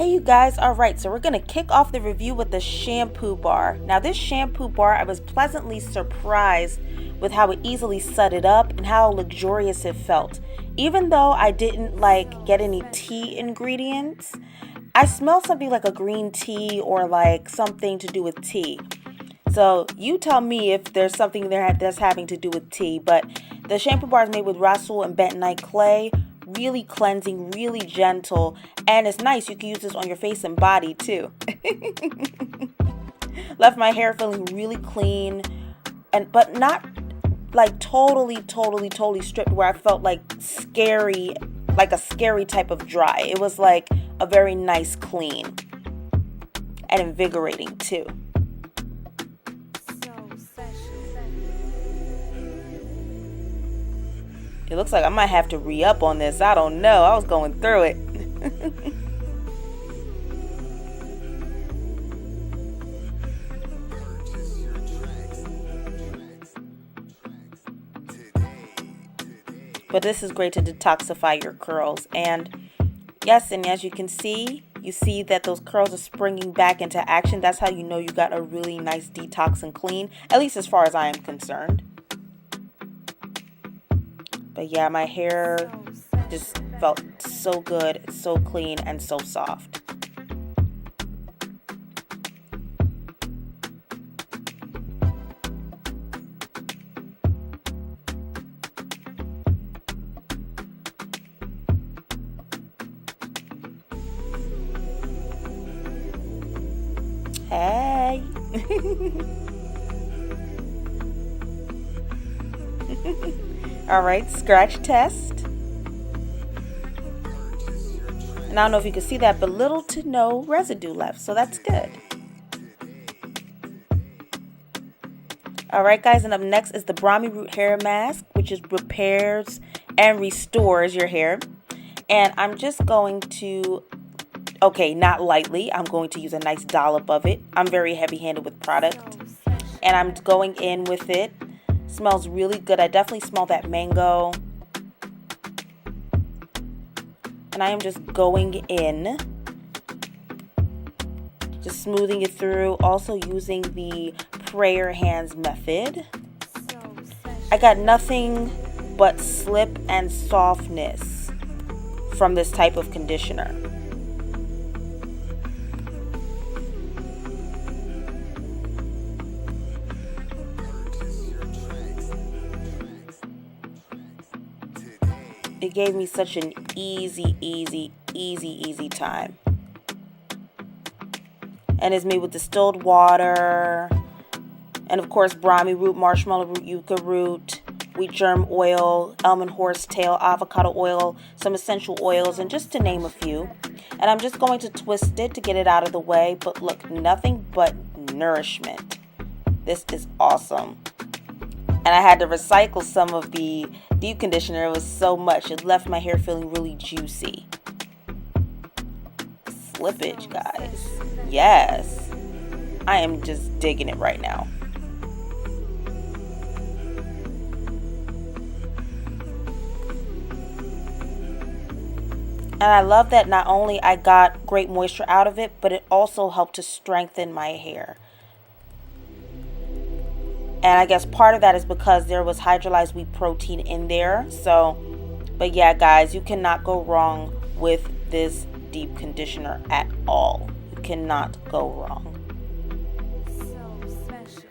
Hey you guys, alright, so we're going to kick off the review with the shampoo bar. Now this shampoo bar, I was pleasantly surprised with how it easily sudded up and how luxurious it felt. Even though I didn't get any tea ingredients, I smelled something like a green tea or like something to do with tea. So you tell me if there's something there that's having to do with tea, but the shampoo bar is made with Rasul and bentonite clay. Really cleansing, really gentle, and it's nice. You can use this on your face and body too. Left my hair feeling really clean, but not like totally stripped where I felt like scary, like a scary type of dry. It was like a very nice clean and invigorating too. It looks like I might have to re-up on this. I don't know. I was going through it. But this is great to detoxify your curls. And yes, and as you can see, you see that those curls are springing back into action. That's how you know you got a really nice detox and clean, at least as far as I am concerned. But yeah, my hair just felt so good, so clean, and so soft. Hey! Alright, scratch test. And I don't know if you can see that, but little to no residue left, so that's good. Alright guys, and up next is the Brahmi Root Hair Mask, which is repairs and restores your hair. And I'm just going to, okay, not lightly, I'm going to use a nice dollop of it. I'm very heavy-handed with product. And I'm going in with it. Smells really good. I definitely smell that mango. And I am just going in, just smoothing it through, also using the prayer hands method. I got nothing but slip and softness from this type of conditioner. It gave me such an easy time. And it's made with distilled water. And of course, Brahmi root, marshmallow root, yucca root, wheat germ oil, almond horsetail, avocado oil, some essential oils, and just to name a few. And I'm just going to twist it to get it out of the way. But look, nothing but nourishment. This is awesome. And I had to recycle some of the deep conditioner. It was so much. It left my hair feeling really juicy. Slippage, guys. Yes. I am just digging it right now. And I love that not only I got great moisture out of it, but it also helped to strengthen my hair. And I guess part of that is because there was hydrolyzed wheat protein in there. So, but yeah, guys, you cannot go wrong with this deep conditioner at all. You cannot go wrong. So special.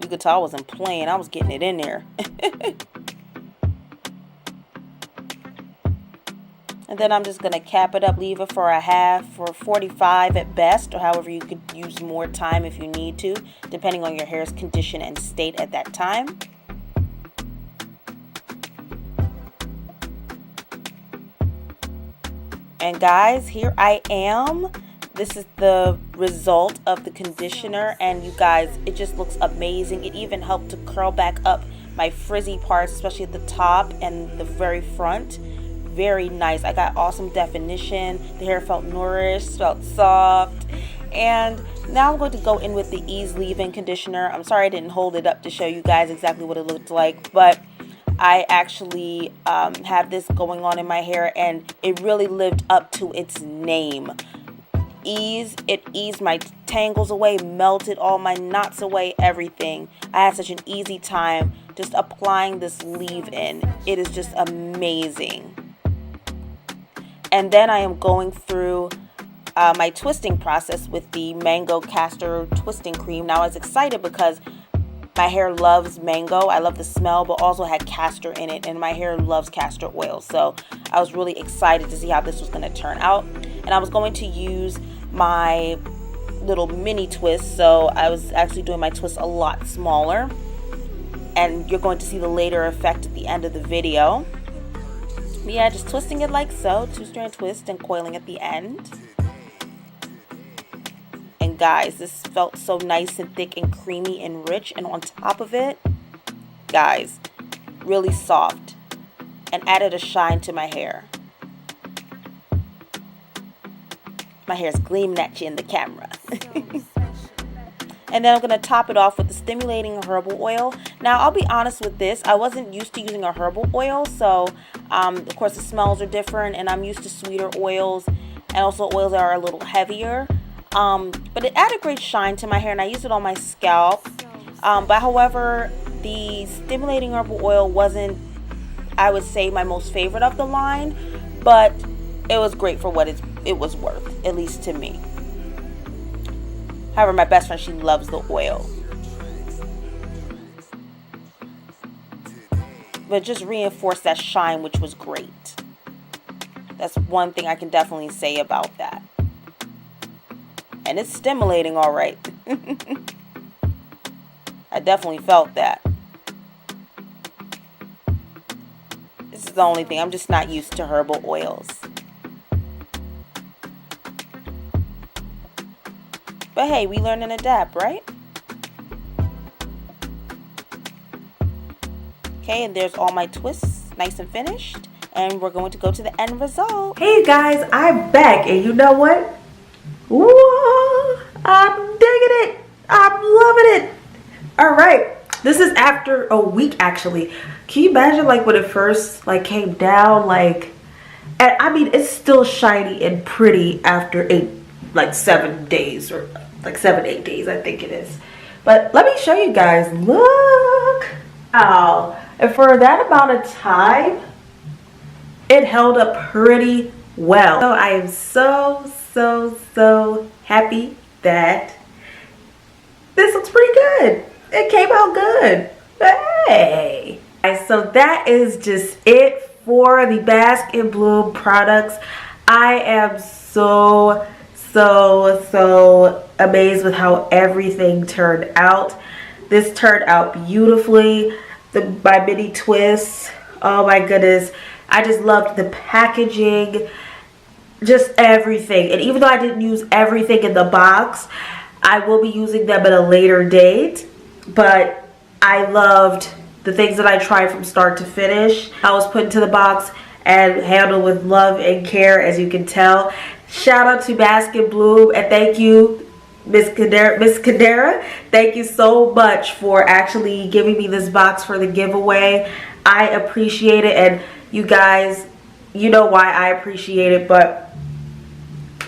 You could tell I wasn't playing. I was getting it in there. And then I'm just going to cap it up, leave it for a half, for 45 at best, or however you could use more time if you need to, depending on your hair's condition and state at that time. And guys, here I am. This is the result of the conditioner, and you guys, it just looks amazing. It even helped to curl back up my frizzy parts, especially at the top and the very front. Very nice. I got awesome definition. The hair felt nourished, felt soft, and Now I'm going to go in with the Ease Leave-In Conditioner. I'm sorry I didn't hold it up to show you guys exactly what it looked like, but I actually have this going on in my hair, and it really lived up to its name. It eased my tangles away, melted all my knots away, everything. I had such an easy time just applying this leave-in. It is just amazing. And then I am going through my twisting process with the Mango Castor Twisting Cream. Now I was excited because my hair loves mango. I love the smell, but also had castor in it, and my hair loves castor oil. So I was really excited to see how this was going to turn out. And I was going to use my little mini twist, so I was actually doing my twist a lot smaller. And you're going to see the later effect at the end of the video. But yeah, just twisting it like so, 2-strand twist and coiling at the end. And guys, this felt so nice and thick and creamy and rich, and on top of it, guys, really soft and added a shine to my hair. My hair's gleaming at you in the camera. And then I'm going to top it off with the stimulating herbal oil. Now, I'll be honest with this. I wasn't used to using a herbal oil. So, of course, the smells are different. And I'm used to sweeter oils. And also oils that are a little heavier. But it added great shine to my hair. And I used it on my scalp. But however, the stimulating herbal oil wasn't, I would say, my most favorite of the line. But it was great for what it was worth. At least to me. However, my best friend, she loves the oil. But just reinforced that shine, which was great. That's one thing I can definitely say about that. And it's stimulating all right. I definitely felt that. This is the only thing. I'm just not used to herbal oils. But hey, we learn and adapt, right? Okay, and there's all my twists, nice and finished. And we're going to go to the end result. Hey guys, I'm back, and you know what? Whoa, I'm digging it. I'm loving it. All right, this is after a week actually. Can you imagine like when it first like came down, like, and I mean it's still shiny and pretty after 7 days, or like 7-8 days, I think it is. But let me show you guys. Look. Oh, and for that amount of time, it held up pretty well. So I am so happy that this looks pretty good. It came out good. Hey. So that is just it for the Bask and Bloom products. I am so amazed with how everything turned out. This turned out beautifully. My mini twists, oh my goodness, I just loved the packaging, just everything. And even though I didn't use everything in the box, I will be using them at a later date. But I loved the things that I tried from start to finish. I was put into the box and handled with love and care, as you can tell. Shout out to Bask and Bloom, and thank you, Miss Kadera. Thank you so much for actually giving me this box for the giveaway. I appreciate it, and you guys, you know why I appreciate it, but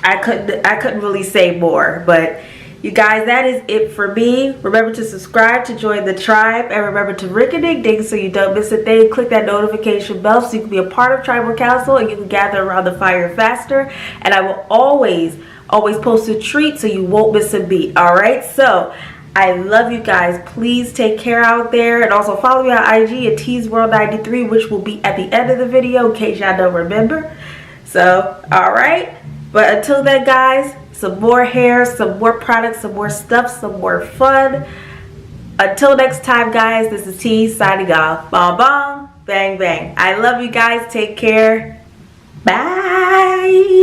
I couldn't really say more. But you guys, that is it for me. Remember to subscribe to join the tribe, and remember to ring-a-ding-ding so you don't miss a thing. Click that notification bell so you can be a part of Tribal Council and you can gather around the fire faster. And I will always post a treat so you won't miss a beat. All right, so I love you guys. Please take care out there, and also follow me on IG at TeasWorld93, which will be at the end of the video in case y'all don't remember. So all right, but until then guys, some more hair, some more products, some more stuff, some more fun. Until next time guys, this is T signing off. Bong bong, bang bang. I love you guys. Take care. Bye.